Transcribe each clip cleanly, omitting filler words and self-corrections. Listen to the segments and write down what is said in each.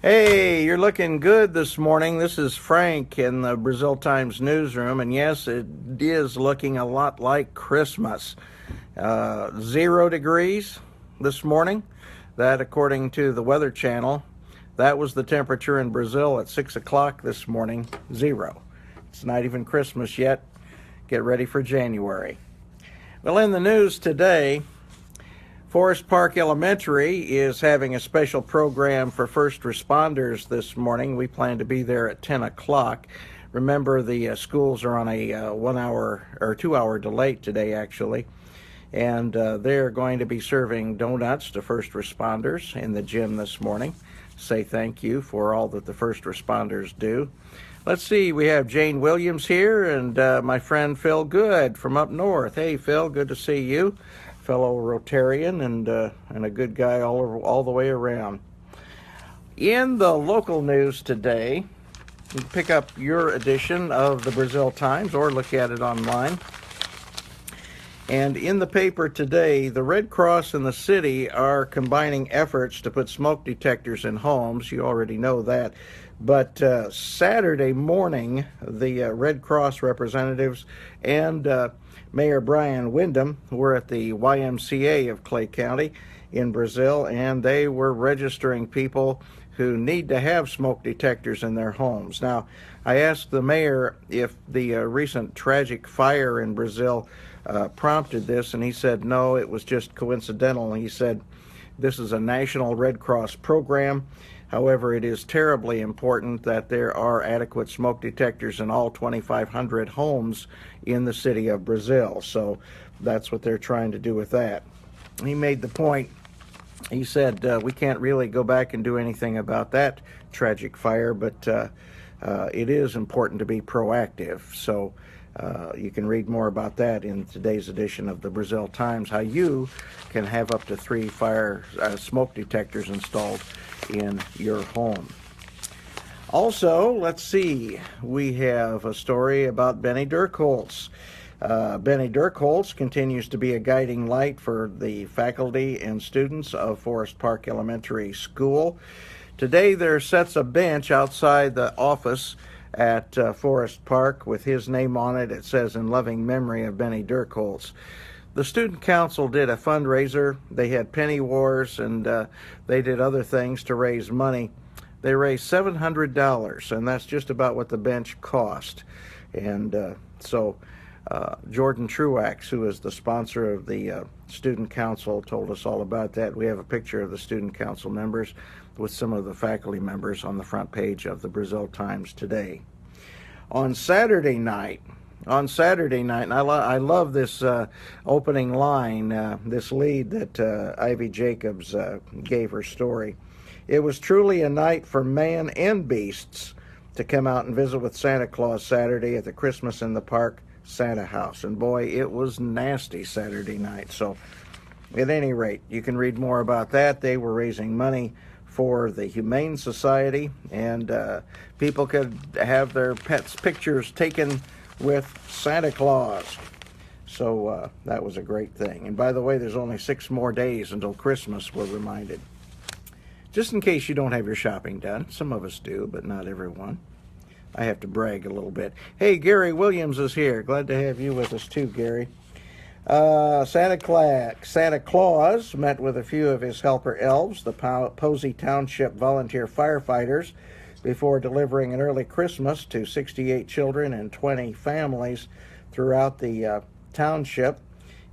Hey, you're looking good this morning. This is Frank in the Brazil Times newsroom, and yes, it is looking a lot like Christmas. 0 degrees this morning. That, according to the Weather Channel, that was the temperature in Brazil at 6 o'clock this morning. 0. It's not even Christmas yet. Get ready for January. Well, in the news today, Forest Park Elementary is having a special program for first responders this morning. We plan to be there at 10 o'clock. Remember, the schools are on a 1 hour or 2 hour delay today, actually. And they're going to be serving donuts to first responders in the gym this morning. Say thank you for all that the first responders do. Let's see, we have Jane Williams here and my friend Phil Good from up north. Hey, Phil, good to see you. Fellow Rotarian and a good guy all the way around. In the local news today, you can pick up your edition of the Brazil Times or look at it online. And in the paper today, the Red Cross and the city are combining efforts to put smoke detectors in homes. You already know that. But Saturday morning, the Red Cross representatives and Mayor Brian Windham were at the YMCA of Clay County in Brazil, and they were registering people who need to have smoke detectors in their homes. Now, I asked the mayor if the recent tragic fire in Brazil prompted this, and he said no, it was just coincidental. He said this is a national Red Cross program. However, it is terribly important that there are adequate smoke detectors in all 2,500 homes in the city of Brazil. So that's what they're trying to do with that. He made the point, he said, we can't really go back and do anything about that tragic fire, but it is important to be proactive. So you can read more about that in today's edition of the Brazil Times, how you can have up to 3 smoke detectors installed in your home. Also, let's see, we have a story about Benny Dirkholz. Benny Dirkholz continues to be a guiding light for the faculty and students of Forest Park Elementary School. Today there sets a bench outside the office at Forest Park with his name on it. It says, "In loving memory of Benny Dirkholz." The student council did a fundraiser. They had penny wars, and they did other things to raise money. They raised $700, and that's just about what the bench cost. And so Jordan Truax, who is the sponsor of the student council, told us all about that. We have a picture of the student council members with some of the faculty members on the front page of the Brazil Times today. On Saturday night, and I love this opening line, this lead that Ivy Jacobs gave her story. It was truly a night for man and beasts to come out and visit with Santa Claus Saturday at the Christmas in the Park Santa House. And boy, it was nasty Saturday night. So at any rate, you can read more about that. They were raising money for the Humane Society, and people could have their pets' pictures taken with Santa Claus. So that was a great thing. And by the way, there's only 6 more days until Christmas, we're reminded. Just in case you don't have your shopping done. Some of us do, but not everyone. I have to brag a little bit. Hey, Gary Williams is here. Glad to have you with us too, Gary. Santa Claus met with a few of his helper elves, the Posey Township volunteer firefighters, before delivering an early Christmas to 68 children and 20 families throughout the township.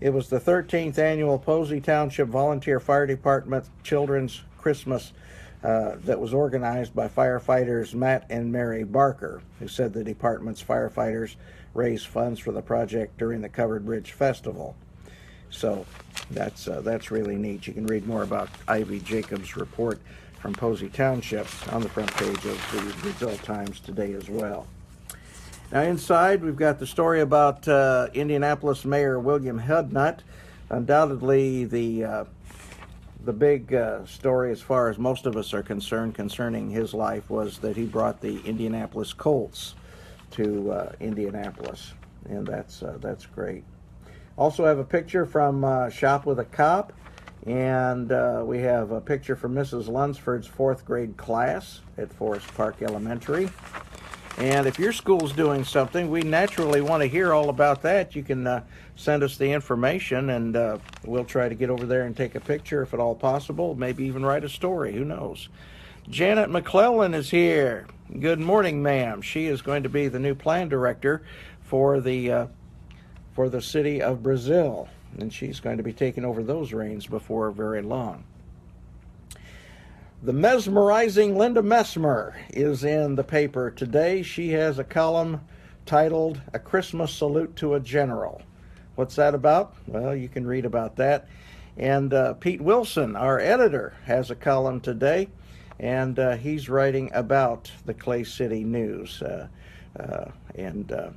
It was the 13th annual Posey Township Volunteer Fire Department Children's Christmas that was organized by firefighters Matt and Mary Barker, who said the department's firefighters raised funds for the project during the Covered Bridge Festival. So that's really neat. You can read more about Ivy Jacobs' report from Posey Township on the front page of the Brazil Times today as well. Now inside, we've got the story about Indianapolis Mayor William Hudnut. Undoubtedly the big story, as far as most of us are concerned, concerning his life was that he brought the Indianapolis Colts to Indianapolis, and that's great. Also have a picture from Shop with a Cop. And we have a picture from Mrs. Lunsford's 4th grade class at Forest Park Elementary. And if your school's doing something, we naturally want to hear all about that. You can send us the information, and we'll try to get over there and take a picture if at all possible, maybe even write a story, who knows. Janet McClellan is here. Good morning, ma'am. She is going to be the new plan director for the city of Brazil, and she's going to be taking over those reins before very long. The mesmerizing Linda Messmer is in the paper today. She has a column titled A Christmas Salute to a General. What's that about? Well, you can read about that. And Pete Wilson, our editor, has a column today, and he's writing about the Clay City news and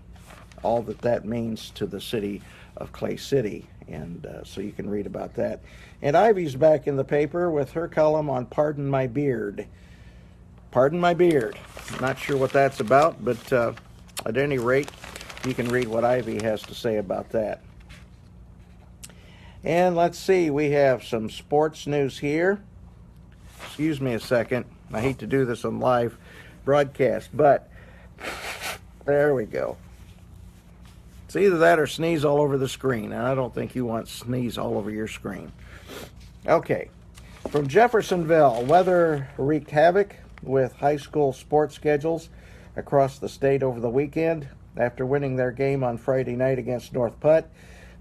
all that means to the city of Clay City. And so you can read about that. And Ivy's back in the paper with her column on Pardon My Beard. Pardon My Beard. Not sure what that's about, but at any rate, you can read what Ivy has to say about that. And let's see, we have some sports news here. Excuse me a second. I hate to do this on live broadcast, but there we go. It's either that or sneeze all over the screen, and I don't think you want sneeze all over your screen. Okay, from Jeffersonville, weather wreaked havoc with high school sports schedules across the state over the weekend. After winning their game on Friday night against North Putt,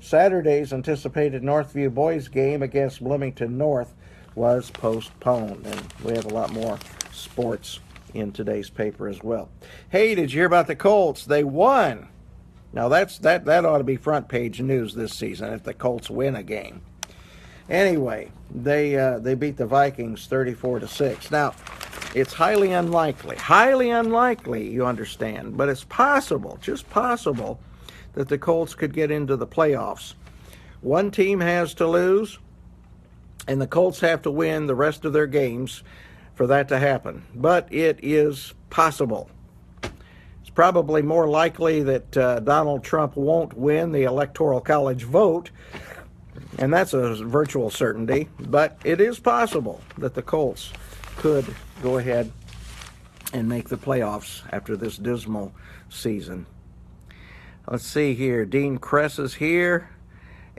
Saturday's anticipated Northview boys game against Bloomington North was postponed, and we have a lot more sports in today's paper as well. Hey, did you hear about the Colts? They won. Now that ought to be front page news this season if the Colts win a game. Anyway, they beat the Vikings 34-6. Now, it's highly unlikely, you understand, but it's possible, just possible, that the Colts could get into the playoffs. One team has to lose, and the Colts have to win the rest of their games for that to happen. But it is possible. It's probably more likely that Donald Trump won't win the Electoral College vote, and that's a virtual certainty, but it is possible that the Colts could go ahead and make the playoffs after this dismal season. Let's see here. Dean Kress is here,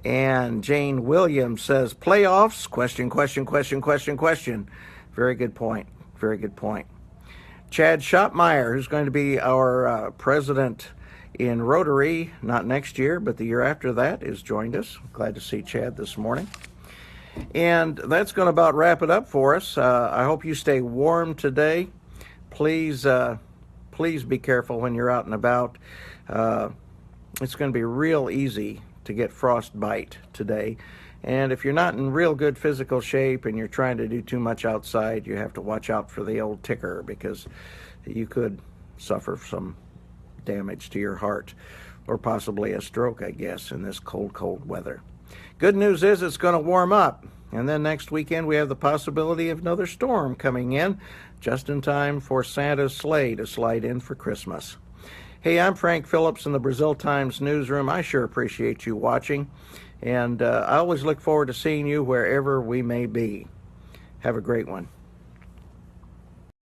and Jane Williams says, playoffs? Question. Very good point. Very good point. Chad Shopmeyer, who's going to be our president in Rotary, not next year, but the year after that, has joined us. Glad to see Chad this morning. And that's going to about wrap it up for us. I hope you stay warm today. Please be careful when you're out and about. It's going to be real easy to get frostbite today. And if you're not in real good physical shape and you're trying to do too much outside, you have to watch out for the old ticker, because you could suffer some damage to your heart or possibly a stroke, I guess, in this cold weather. Good news is it's going to warm up. And then next weekend we have the possibility of another storm coming in just in time for Santa's sleigh to slide in for Christmas. Hey, I'm Frank Phillips in the Brazil Times newsroom. I sure appreciate you watching. And I always look forward to seeing you wherever we may be. Have a great one.